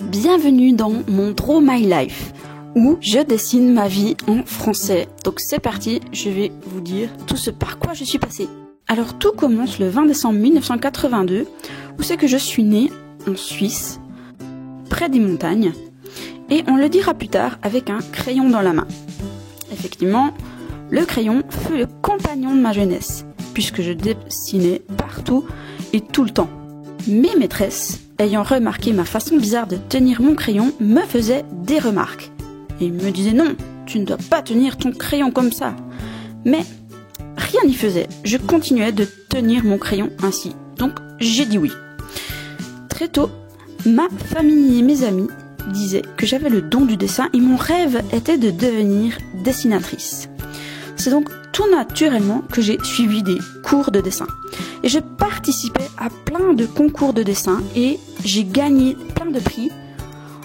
Bienvenue dans mon Draw My Life, où je dessine ma vie en français. Donc c'est parti, je vais vous dire tout ce par quoi je suis passée. Alors tout commence le 20 décembre 1982, où c'est que je suis née en Suisse, près des montagnes, et on le dira plus tard avec un crayon dans la main. Effectivement, le crayon fut le compagnon de ma jeunesse, puisque je dessinais partout et tout le temps. Mes maîtresses, ayant remarqué ma façon bizarre de tenir mon crayon, me faisaient des remarques. Et ils me disaient non, tu ne dois pas tenir ton crayon comme ça. Mais rien n'y faisait, je continuais de tenir mon crayon ainsi. Donc j'ai dit oui. Très tôt, ma famille et mes amis disaient que j'avais le don du dessin et mon rêve était de devenir dessinatrice. C'est donc tout naturellement que j'ai suivi des cours de dessin. Et je participais à plein de concours de dessin et j'ai gagné plein de prix,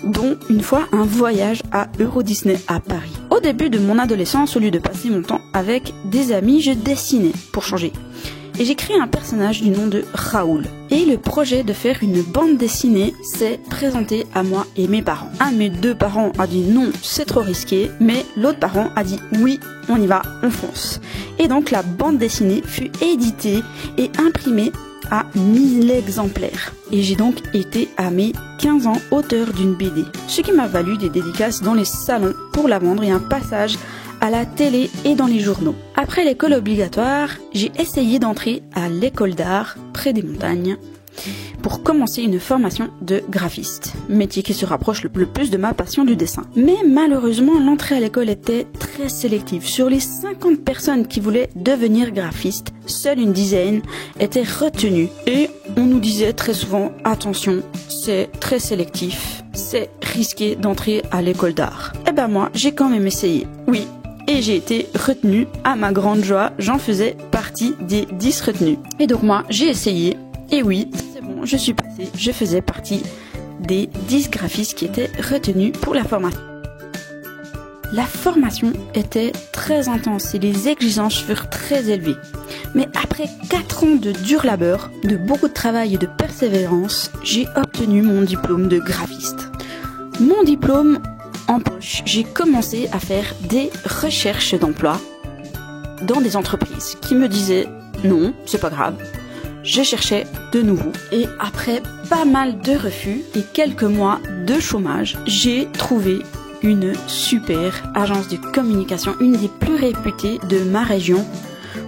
dont une fois un voyage à Euro Disney à Paris. Au début de mon adolescence, au lieu de passer mon temps avec des amis, je dessinais pour changer. Et j'ai créé un personnage du nom de Raoul. Et le projet de faire une bande dessinée s'est présenté à moi et mes parents. Un de mes deux parents a dit non, c'est trop risqué, mais l'autre parent a dit oui, on y va, on fonce. Et donc la bande dessinée fut éditée et imprimée à 1000 exemplaires. Et j'ai donc été à mes 15 ans auteur d'une BD. Ce qui m'a valu des dédicaces dans les salons pour la vendre et un passage à la télé et dans les journaux. Après l'école obligatoire, j'ai essayé d'entrer à l'école d'art près des montagnes pour commencer une formation de graphiste, métier qui se rapproche le plus de ma passion du dessin. Mais malheureusement, l'entrée à l'école était très sélective. Sur les 50 personnes qui voulaient devenir graphiste, seule une dizaine étaient retenues. Et on nous disait très souvent, attention, c'est très sélectif, c'est risqué d'entrer à l'école d'art. Et ben moi, j'ai quand même essayé. Oui. Et j'ai été retenue. À ma grande joie, j'en faisais partie des 10 retenues. Et donc moi, j'ai essayé. Et oui, c'est bon, je suis passée. Je faisais partie des 10 graphistes qui étaient retenus pour la formation. La formation était très intense et les exigences furent très élevées. Mais après 4 ans de dur labeur, de beaucoup de travail et de persévérance, j'ai obtenu mon diplôme de graphiste. Mon diplôme en poche, j'ai commencé à faire des recherches d'emploi dans des entreprises qui me disaient non, c'est pas grave. Je cherchais de nouveau et après pas mal de refus et quelques mois de chômage, j'ai trouvé une super agence de communication, une des plus réputées de ma région,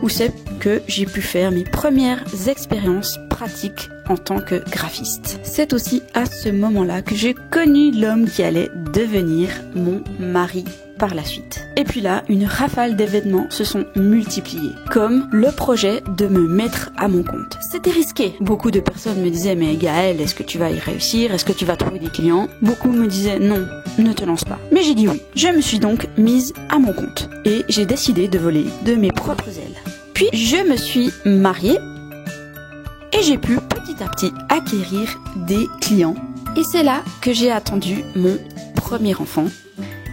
où c'est que j'ai pu faire mes premières expériences pratiques en tant que graphiste. C'est aussi à ce moment-là que j'ai connu l'homme qui allait devenir mon mari par la suite. Et puis là, une rafale d'événements se sont multipliés, comme le projet de me mettre à mon compte. C'était risqué. Beaucoup de personnes me disaient, mais Gaëlle, est-ce que tu vas y réussir? Est-ce que tu vas trouver des clients? Beaucoup me disaient, non, ne te lance pas. Mais j'ai dit oui. Je me suis donc mise à mon compte et j'ai décidé de voler de mes propres ailes. Puis je me suis mariée et j'ai pu petit à petit acquérir des clients. Et c'est là que j'ai attendu mon premier enfant.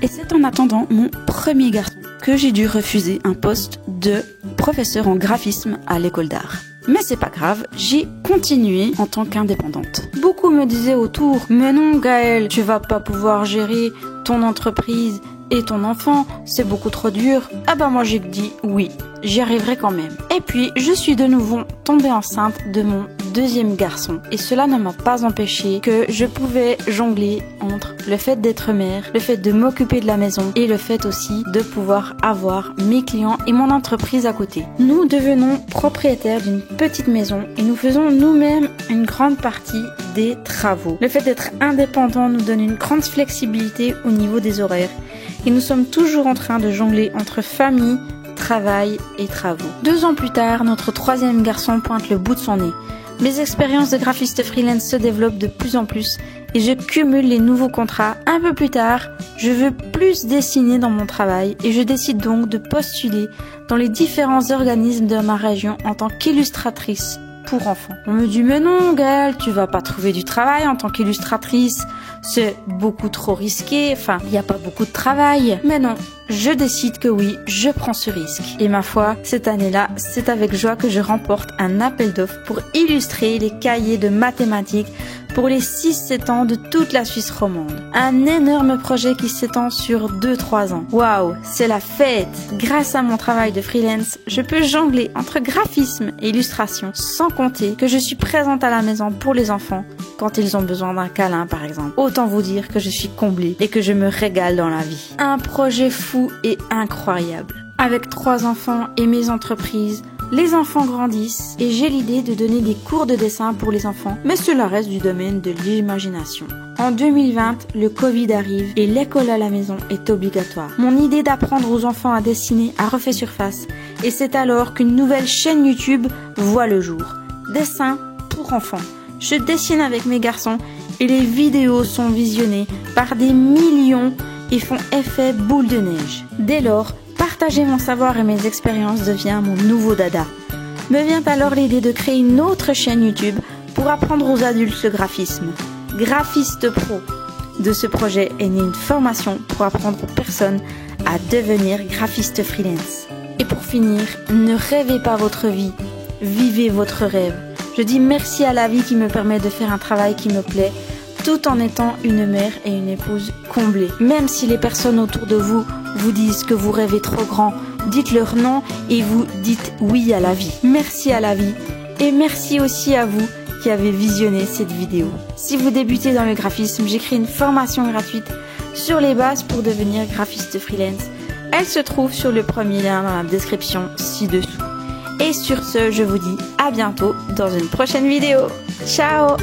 Et c'est en attendant mon premier garçon que j'ai dû refuser un poste de professeur en graphisme à l'école d'art. Mais c'est pas grave, j'ai continué en tant qu'indépendante. Beaucoup me disaient autour, mais non Gaëlle, tu vas pas pouvoir gérer ton entreprise et ton enfant, c'est beaucoup trop dur. Ah bah moi j'ai dit oui, j'y arriverai quand même. Et puis je suis de nouveau tombée enceinte de mon deuxième garçon. Et cela ne m'a pas empêché que je pouvais jongler entre le fait d'être mère, le fait de m'occuper de la maison et le fait aussi de pouvoir avoir mes clients et mon entreprise à côté. Nous devenons propriétaires d'une petite maison et nous faisons nous-mêmes une grande partie des travaux. Le fait d'être indépendant nous donne une grande flexibilité au niveau des horaires. Et nous sommes toujours en train de jongler entre famille, travail et travaux. 2 ans plus tard, notre troisième garçon pointe le bout de son nez. Mes expériences de graphiste freelance se développent de plus en plus et je cumule les nouveaux contrats. Un peu plus tard, je veux plus dessiner dans mon travail et je décide donc de postuler dans les différents organismes de ma région en tant qu'illustratrice pour enfants. On me dit mais non Gaëlle, tu vas pas trouver du travail en tant qu'illustratrice, c'est beaucoup trop risqué, enfin il n'y a pas beaucoup de travail. Mais non, je décide que oui, je prends ce risque. Et ma foi, cette année-là, c'est avec joie que je remporte un appel d'offres pour illustrer les cahiers de mathématiques pour les 6-7 ans de toute la Suisse romande. Un énorme projet qui s'étend sur 2-3 ans. Waouh, c'est la fête! Grâce à mon travail de freelance, je peux jongler entre graphisme et illustration, sans compter que je suis présente à la maison pour les enfants quand ils ont besoin d'un câlin par exemple. Autant vous dire que je suis comblée et que je me régale dans la vie. Un projet fou et incroyable. Avec 3 enfants et mes entreprises, les enfants grandissent et j'ai l'idée de donner des cours de dessin pour les enfants, mais cela reste du domaine de l'imagination. En 2020, le Covid arrive et l'école à la maison est obligatoire. Mon idée d'apprendre aux enfants à dessiner a refait surface et c'est alors qu'une nouvelle chaîne YouTube voit le jour. Dessin pour enfants. Je dessine avec mes garçons et les vidéos sont visionnées par des millions et font effet boule de neige. Dès lors, partager mon savoir et mes expériences devient mon nouveau dada. Me vient alors l'idée de créer une autre chaîne YouTube pour apprendre aux adultes le graphisme. Graphiste Pro. De ce projet est née une formation pour apprendre aux personnes à devenir graphiste freelance. Et pour finir, ne rêvez pas votre vie, vivez votre rêve. Je dis merci à la vie qui me permet de faire un travail qui me plaît, tout en étant une mère et une épouse comblée. Même si les personnes autour de vous vous disent que vous rêvez trop grand, dites-leur non et vous dites oui à la vie. Merci à la vie et merci aussi à vous qui avez visionné cette vidéo. Si vous débutez dans le graphisme, j'écris une formation gratuite sur les bases pour devenir graphiste freelance. Elle se trouve sur le premier lien dans la description ci-dessous. Et sur ce, je vous dis à bientôt dans une prochaine vidéo. Ciao!